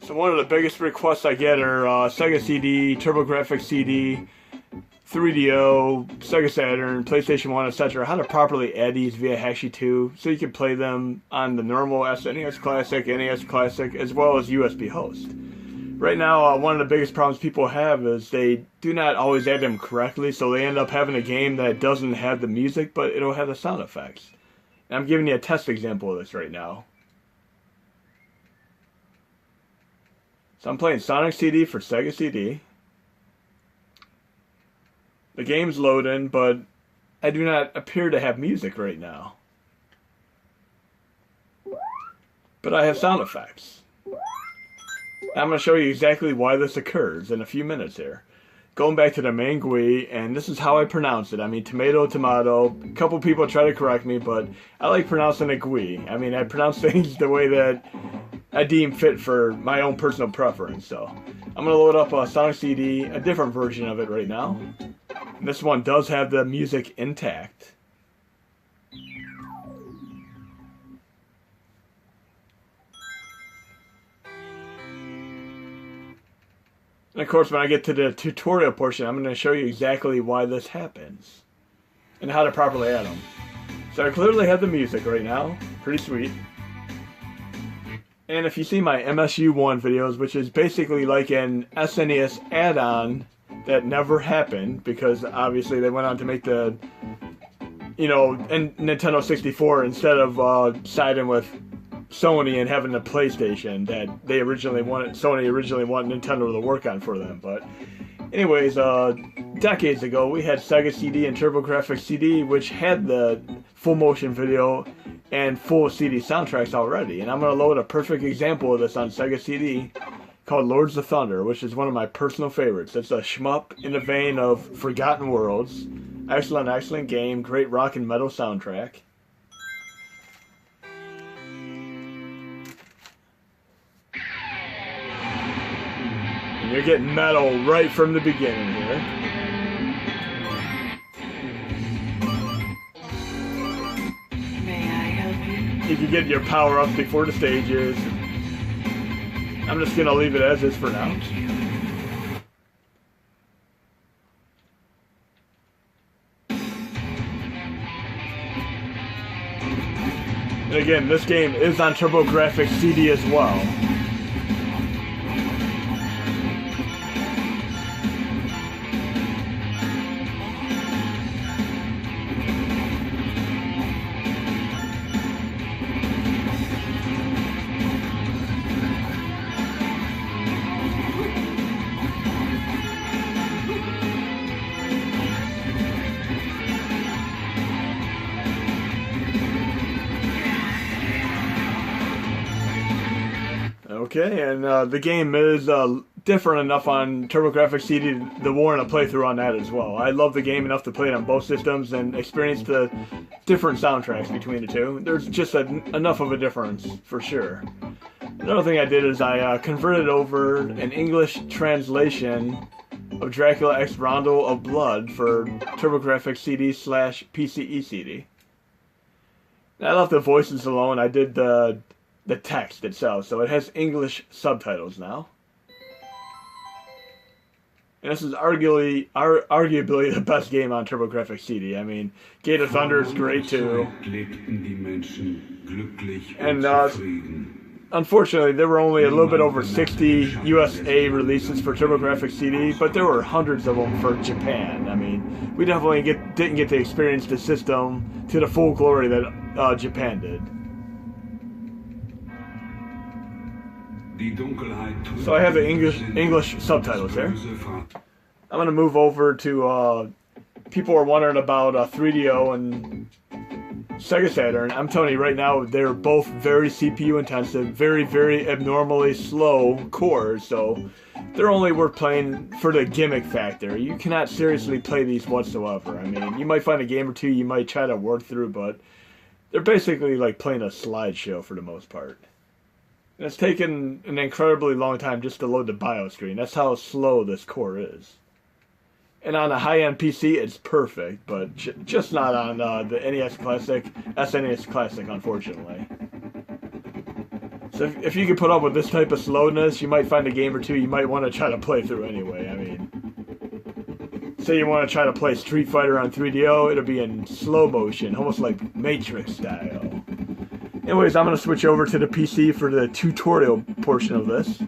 So one of the biggest requests I get are SEGA-CD, TURBOGRAFX-CD, 3DO, Sega Saturn, PlayStation 1, etc. How to properly add these via Hashi 2 so you can play them on the normal SNES Classic, NES Classic, as well as USB host. Right now, one of the biggest problems people have is they do not always add them correctly, so they end up having a game that doesn't have the music, but it'll have the sound effects. And I'm giving you a test example of this right now. So I'm playing Sonic CD for Sega CD. The game's loading, but I do not appear to have music right now. But I have sound effects. I'm going to show you exactly why this occurs in a few minutes here. Going back to the main GUI, and this is how I pronounce it. I mean, tomato, tomato. A couple people try to correct me, but I like pronouncing it GUI. I mean, I pronounce things the way that I deem fit for my own personal preference. So I'm going to load up a Sonic CD, a different version of it right now. And this one does have the music intact. And of course, when I get to the tutorial portion, I'm going to show you exactly why this happens and how to properly add them. So I clearly have the music right now. Pretty sweet. And if you see my MSU1 videos, which is basically like an SNES add-on that never happened because obviously they went on to make the, Nintendo 64 instead of siding with Sony and having the PlayStation that they originally wanted. Sony originally wanted Nintendo to work on for them. But anyways, decades ago we had Sega CD and TurboGrafx-CD, which had the full motion video and full CD soundtracks already. And I'm going to load a perfect example of this on Sega CD called Lords of Thunder, which is one of my personal favorites. It's a shmup in the vein of Forgotten Worlds. Excellent game, great rock and metal soundtrack. And you're getting metal right from the beginning here. May I help you? You can get your power up before the stages. I'm just going to leave it as is for now. Thank you. And again, this game is on TurboGrafx-CD as well. Okay, and the game is different enough on TurboGrafx-CD to warrant a playthrough on that as well. I love the game enough to play it on both systems and experience the different soundtracks between the two. There's just enough of a difference, for sure. Another thing I did is I converted over an English translation of Dracula X Rondo of Blood for TurboGrafx-CD/PCE-CD. I left the voices alone. I did the text itself, so it has English subtitles now. And this is arguably the best game on TurboGrafx-CD. I mean, Gate of Thunder is great too. And unfortunately, there were only a little bit over 60 USA releases for TurboGrafx-CD, but there were hundreds of them for Japan. I mean, we definitely didn't get to experience the system to the full glory that Japan did. So I have the English subtitles there. I'm going to move over to, people are wondering about 3DO and Sega Saturn. I'm telling you right now, they're both very CPU intensive, very, very abnormally slow cores, so they're only worth playing for the gimmick factor. You cannot seriously play these whatsoever. I mean, you might find a game or two you might try to work through, but they're basically like playing a slideshow for the most part. And it's taken an incredibly long time just to load the BIOS screen. That's how slow this core is. And on a high-end PC, it's perfect, but just not on the NES Classic, SNES Classic, unfortunately. So So if you can put up with this type of slowness, you might find a game or two you might want to try to play through anyway. I mean, say you want to try to play Street Fighter on 3DO, it'll be in slow motion, almost like Matrix style. Anyways, I'm going to switch over to the PC for the tutorial portion of this.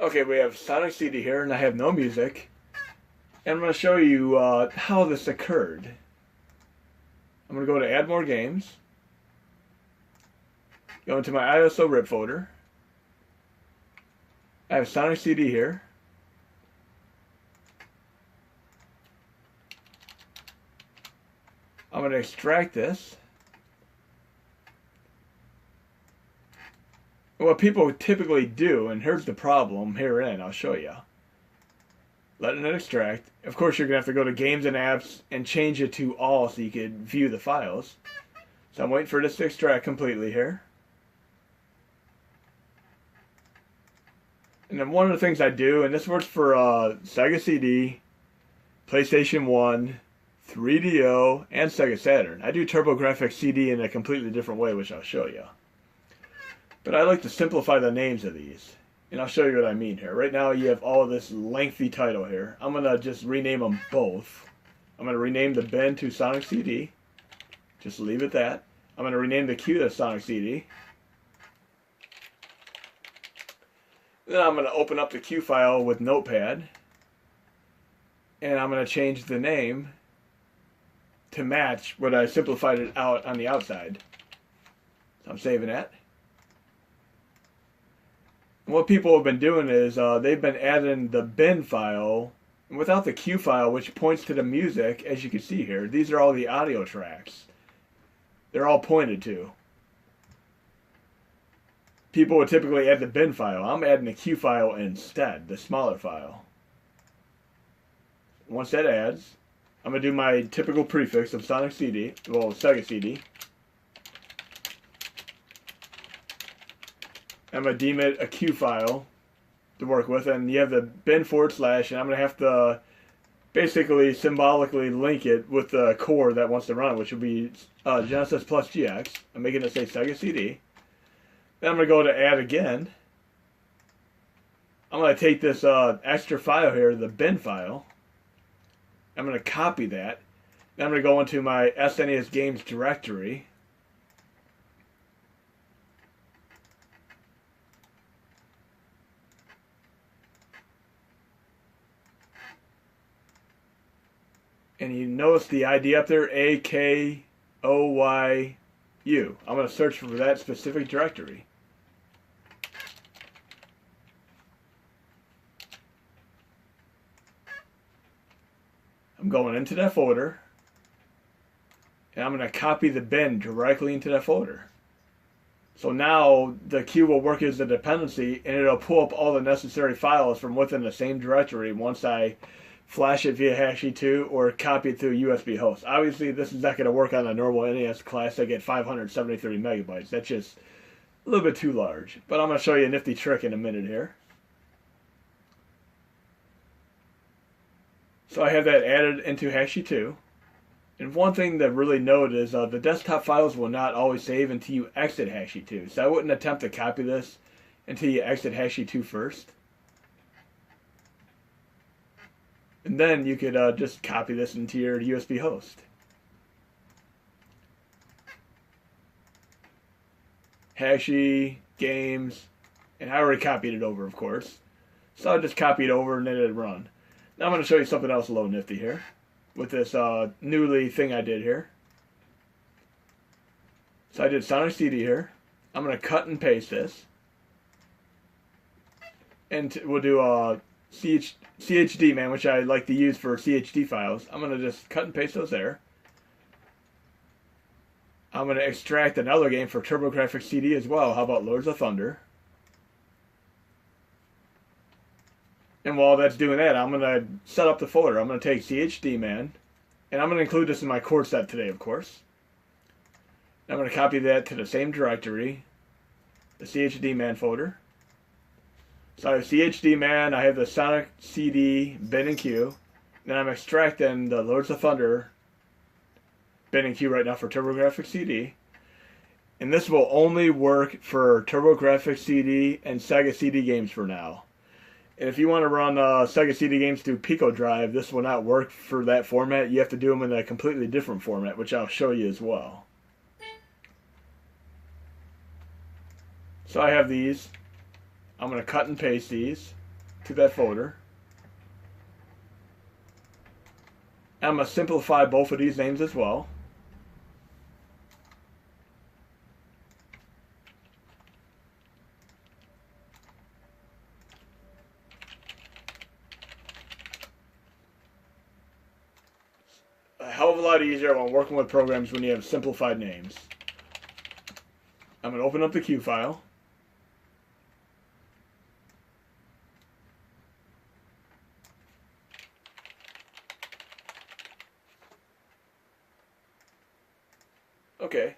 Okay, we have SNES here, and I have no music. And I'm going to show you how this occurred. I'm going to go to Add More Games. Go into my ISO RIP folder. I have SNES here. I'm going to extract this. What people typically do, and here's the problem herein, I'll show you. Letting it extract. Of course, you're going to have to go to Games and Apps and change it to All so you can view the files. So I'm waiting for this to extract completely here. And then one of the things I do, and this works for SEGA-CD, PlayStation 1, 3DO, and Sega Saturn. I do TURBOGRAFX-CD in a completely different way, which I'll show you. But I like to simplify the names of these. And I'll show you what I mean here. Right now you have all of this lengthy title here. I'm going to just rename them both. I'm going to rename the bin to SNES-CD. Just leave it that. I'm going to rename the queue to SNES-CD. Then I'm going to open up the queue file with Notepad. And I'm going to change the name to match what I simplified it out on the outside. So I'm saving that. What people have been doing is they've been adding the bin file without the queue file, which points to the music, as you can see here. These are all the audio tracks. They're all pointed to. People would typically add the bin file. I'm adding the queue file instead, the smaller file. Once that adds, I'm going to do my typical prefix of SNES-CD, well, SEGA-CD. I'm going to deem it a queue file to work with, and you have the bin / and I'm going to have to basically symbolically link it with the core that wants to run, which will be Genesis plus GX. I'm making it say SEGA-CD. Then I'm going to go to add again. I'm going to take this extra file here, the bin file. I'm going to copy that. Then I'm going to go into my SNES games directory. And you notice the ID up there, AKOYU. I'm going to search for that specific directory. I'm going into that folder. And I'm going to copy the bin directly into that folder. So now the queue will work as a dependency, and it'll pull up all the necessary files from within the same directory once I flash it via HashiCorp or copy it through a USB host. Obviously, this is not going to work on a normal NES Classic at 573 megabytes. That's just a little bit too large. But I'm going to show you a nifty trick in a minute here. So I have that added into HashiCorp. And one thing to really note is the desktop files will not always save until you exit HashiCorp. So I wouldn't attempt to copy this until you exit HashiCorp first. And then you could just copy this into your USB host. Hashi, games, and I already copied it over, of course. So I'll just copy it over and then it'll run. Now I'm going to show you something else a little nifty here with this newly thing I did here. So I did SNES-CD here. I'm going to cut and paste this. And we'll do CHD, man, which I like to use for CHD files. I'm going to just cut and paste those there. I'm going to extract another game for TurboGrafx-CD as well. How about Lords of Thunder? And while that's doing that, I'm going to set up the folder. I'm going to take CHD, man, and I'm going to include this in my core set today, of course. I'm going to copy that to the same directory, the CHD man folder. So I have CHD man, I have the Sonic CD bin and queue. Then I'm extracting the Lords of Thunder bin and queue right now for TurboGrafx-CD. And this will only work for TurboGrafx-CD and SEGA-CD games for now. And if you want to run SEGA-CD games through Pico Drive, this will not work for that format. You have to do them in a completely different format, which I'll show you as well. So I have these. I'm going to cut and paste these to that folder. I'm going to simplify both of these names as well. A hell of a lot easier when working with programs when you have simplified names. I'm going to open up the queue file. Okay,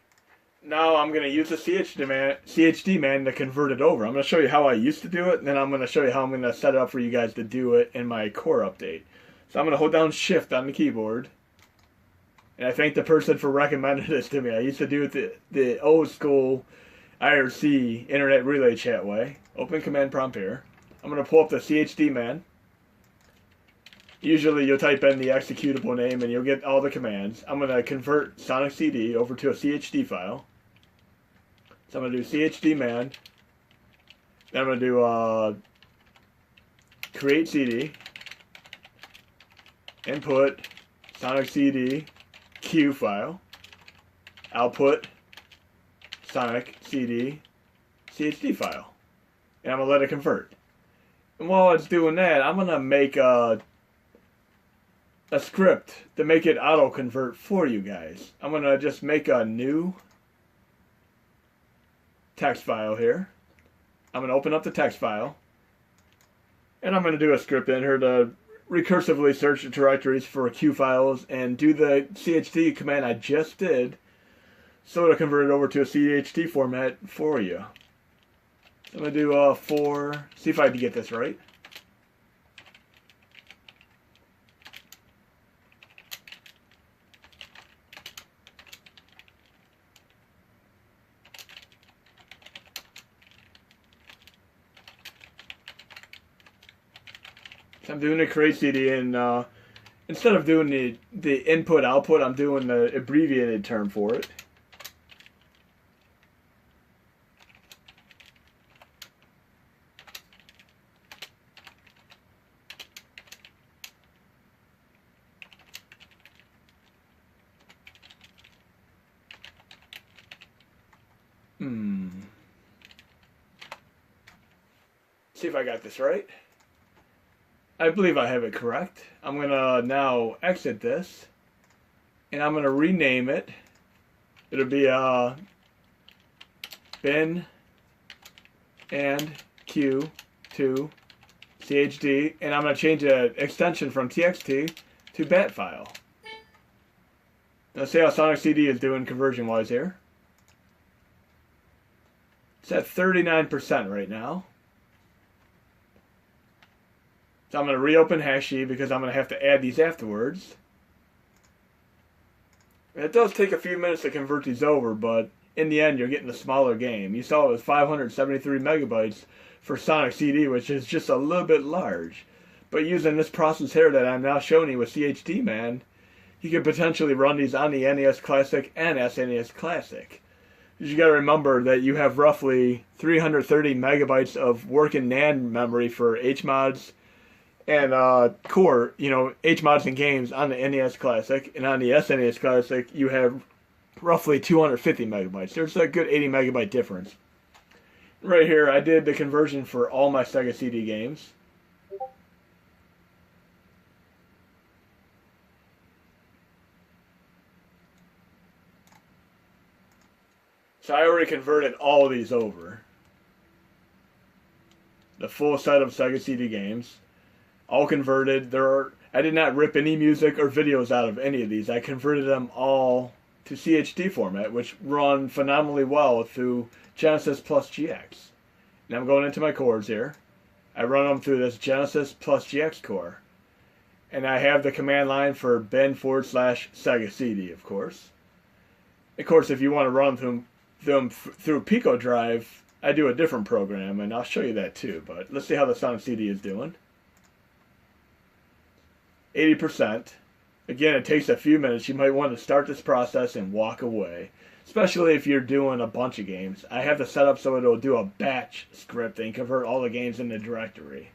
now I'm going to use the CHD man to convert it over. I'm going to show you how I used to do it, and then I'm going to show you how I'm going to set it up for you guys to do it in my core update. So I'm going to hold down Shift on the keyboard, and I thank the person for recommending this to me. I used to do it the old school IRC Internet Relay Chat way. Open Command Prompt here. I'm going to pull up the CHD man. Usually you'll type in the executable name and you'll get all the commands. I'm going to convert Sonic CD over to a CHD file. So I'm going to do CHD man. Then I'm going to do create CD. Input Sonic CD queue file. Output Sonic CD CHD file. And I'm going to let it convert. And while it's doing that, I'm going to make a script to make it auto-convert for you guys. I'm going to just make a new text file here. I'm going to open up the text file. And I'm going to do a script in here to recursively search the directories for queue files and do the CHD command I just did so it'll convert it over to a CHD format for you. So I'm going to do see if I can get this right. I'm doing the create CD, and instead of doing the input output, I'm doing the abbreviated term for it. See if I got this right. I believe I have it correct. I'm going to now exit this, and I'm going to rename it. It'll be bin and q to CHD, and I'm going to change the extension from TXT to BAT file. Let's see how Sonic CD is doing conversion-wise here. It's at 39% right now. So I'm going to reopen Hashi because I'm going to have to add these afterwards. And it does take a few minutes to convert these over, but in the end you're getting a smaller game. You saw it was 573 megabytes for Sonic CD, which is just a little bit large. But using this process here that I'm now showing you with CHD man, you could potentially run these on the NES Classic and SNES Classic. You got to remember that you have roughly 330 megabytes of working NAND memory for HMODs and core, HMODs and games on the NES Classic, and on the SNES Classic you have roughly 250 megabytes. There's a good 80 megabyte difference. Right here I did the conversion for all my Sega CD games. So I already converted all of these over. The full set of Sega CD games. All converted. I did not rip any music or videos out of any of these. I converted them all to CHD format, which run phenomenally well through Genesis plus GX. Now I'm going into my cores here. I run them through this Genesis plus GX core. And I have the command line for bin/SEGA-CD, of course. Of course, if you want to run them through Pico Drive, I do a different program, and I'll show you that too. But let's see how the Sonic CD is doing. 80%. Again, it takes a few minutes. You might want to start this process and walk away, especially if you're doing a bunch of games. I have the setup so it'll do a batch script and convert all the games in the directory.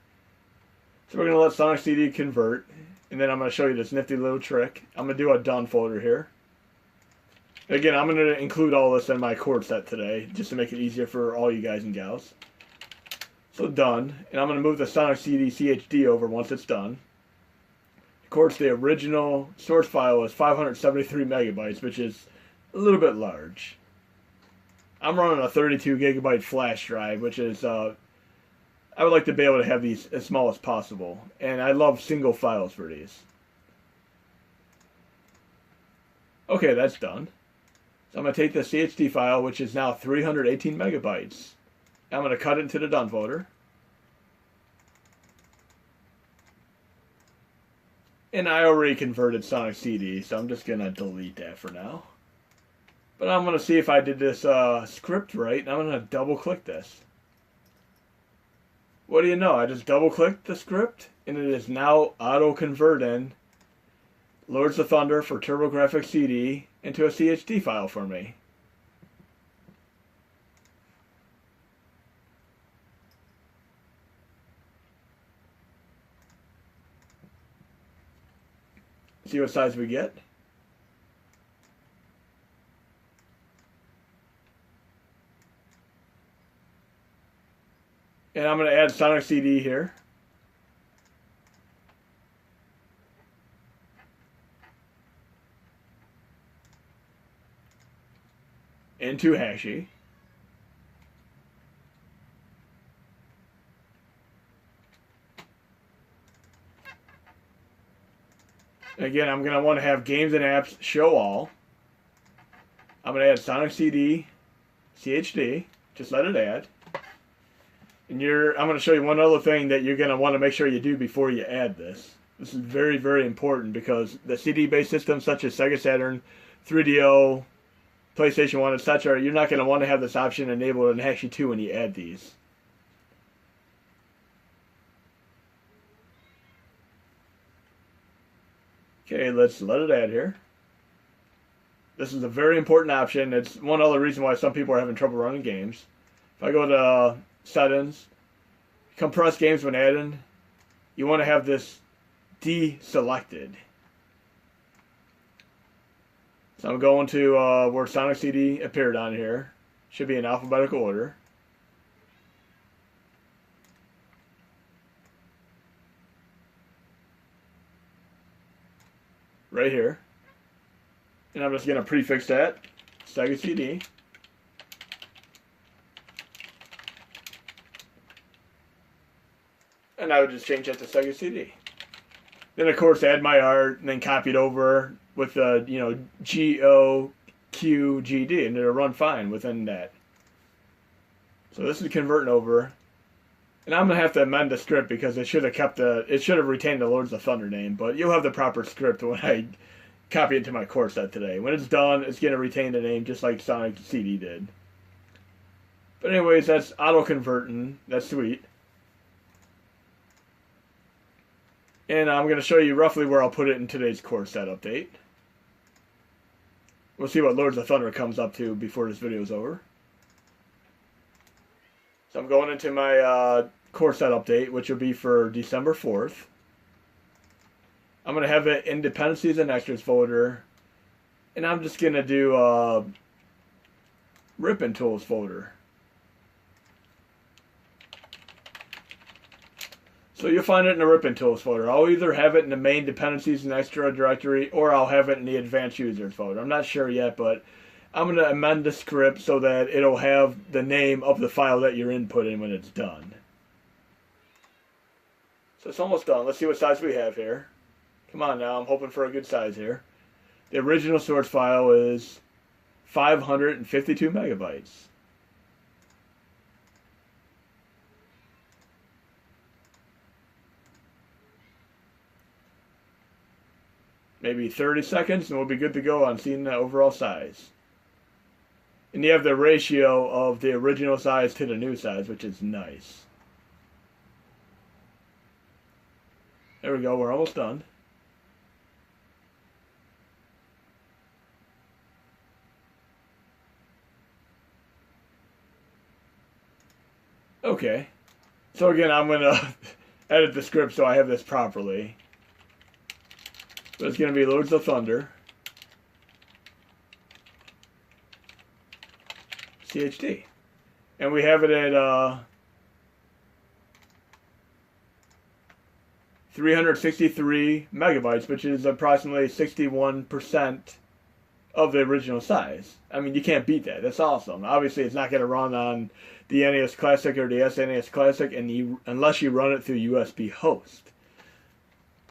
So we're going to let Sonic CD convert, and then I'm going to show you this nifty little trick. I'm going to do a done folder here. Again, I'm going to include all this in my chord set today, just to make it easier for all you guys and gals. So done, and I'm going to move the Sonic CD CHD over once it's done. Of course, the original source file is 573 megabytes, which is a little bit large. I'm running a 32 gigabyte flash drive, which is, I would like to be able to have these as small as possible. And I love single files for these. Okay, that's done. So I'm going to take the CHD file, which is now 318 megabytes. I'm going to cut it into the done folder. And I already converted Sonic CD, so I'm just going to delete that for now. But I'm going to see if I did this script right, and I'm going to double click this. What do you know? I just double clicked the script, and it is now auto-converting Lords of Thunder for TURBOGRAFX-CD into a CHD file for me. See what size we get. And I'm going to add Sonic CD here. Into Hashy. Again, I'm going to want to have Games and Apps Show All. I'm going to add Sonic CD, CHD. Just let it add. And I'm going to show you one other thing that you're going to want to make sure you do before you add this. This is very, very important because the CD-based systems such as Sega Saturn, 3DO, PlayStation 1, etc., you're not going to want to have this option enabled in Hashy 2 when you add these. Okay, let's let it add here. This is a very important option. It's one other reason why some people are having trouble running games. If I go to Settings, Compress Games when adding, you want to have this deselected. So I'm going to where Sonic CD appeared on here. Should be in alphabetical order. Right here. And I'm just going to prefix that Sega CD. And I would just change that to Sega CD. Then of course add my art and then copy it over with the GOQGD and it'll run fine within that. So this is converting over. And I'm gonna have to amend the script because it should have retained the Lords of Thunder name, but you'll have the proper script when I copy it to my core set today. When it's done, it's gonna retain the name just like Sonic CD did. But anyways, that's auto converting. That's sweet. And I'm going to show you roughly where I'll put it in today's core set update. We'll see what Lords of Thunder comes up to before this video is over. So I'm going into my core set update, which will be for December 4th. I'm going to have it in Dependencies and Extras folder. And I'm just going to do Ripping Tools folder. So you'll find it in the Ripping Tools folder. I'll either have it in the main Dependencies and Extra directory, or I'll have it in the Advanced Users folder. I'm not sure yet, but I'm going to amend the script so that it'll have the name of the file that you're inputting when it's done. So it's almost done. Let's see what size we have here. Come on now, I'm hoping for a good size here. The original source file is 552 megabytes. Maybe 30 seconds and we'll be good to go on seeing the overall size. And you have the ratio of the original size to the new size, which is nice. There we go, we're almost done. Okay. So again, I'm going to edit the script so I have this properly. So it's going to be Lords of Thunder. CHD. And we have it at 363 megabytes, which is approximately 61% of the original size. I mean, you can't beat that. That's awesome. Obviously, it's not going to run on the NES Classic or the SNES Classic unless you run it through USB host.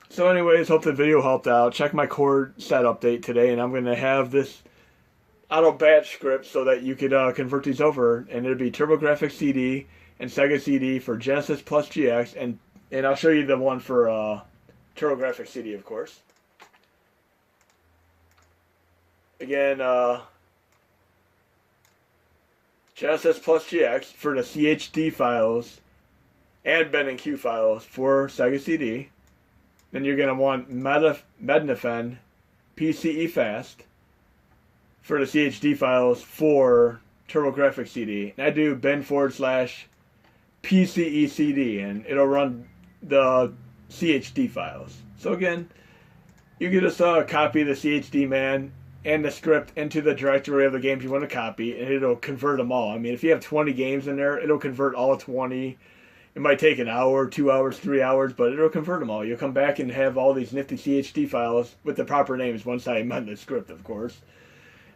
So anyways, hope the video helped out. Check my chord set update today, and I'm going to have this auto batch script so that you could convert these over, and it'll be TURBOGRAFX-CD and SEGA-CD for Genesis plus GX, and I'll show you the one for TURBOGRAFX-CD, of course. Again, Genesis plus GX for the CHD files and Ben and Q files for SEGA-CD. Then you're going to want Mednafen PCE Fast for the CHD files for TURBOGRAFX-CD. And I do Ben/PCE-CD, and it'll run the CHD files. So again, you can just copy the CHD man and the script into the directory of the games you want to copy, and it'll convert them all. I mean, if you have 20 games in there, it'll convert all 20. It might take an hour, 2 hours, 3 hours, but it'll convert them all. You'll come back and have all these nifty CHD files with the proper names once I amend the script, of course.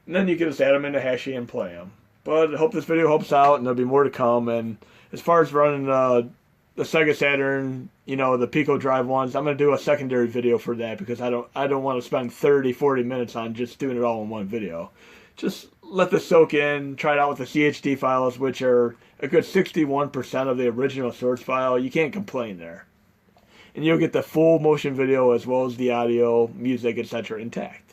And then you can just add them into Hashi and play them. But I hope this video helps out, and there'll be more to come. And as far as running the Sega Saturn, you know, the Pico Drive ones, I'm going to do a secondary video for that because I don't want to spend 30, 40 minutes on just doing it all in one video. Just let this soak in, try it out with the CHD files, which are a good 61% of the original source file. You can't complain there. And you'll get the full motion video as well as the audio, music, etc. intact.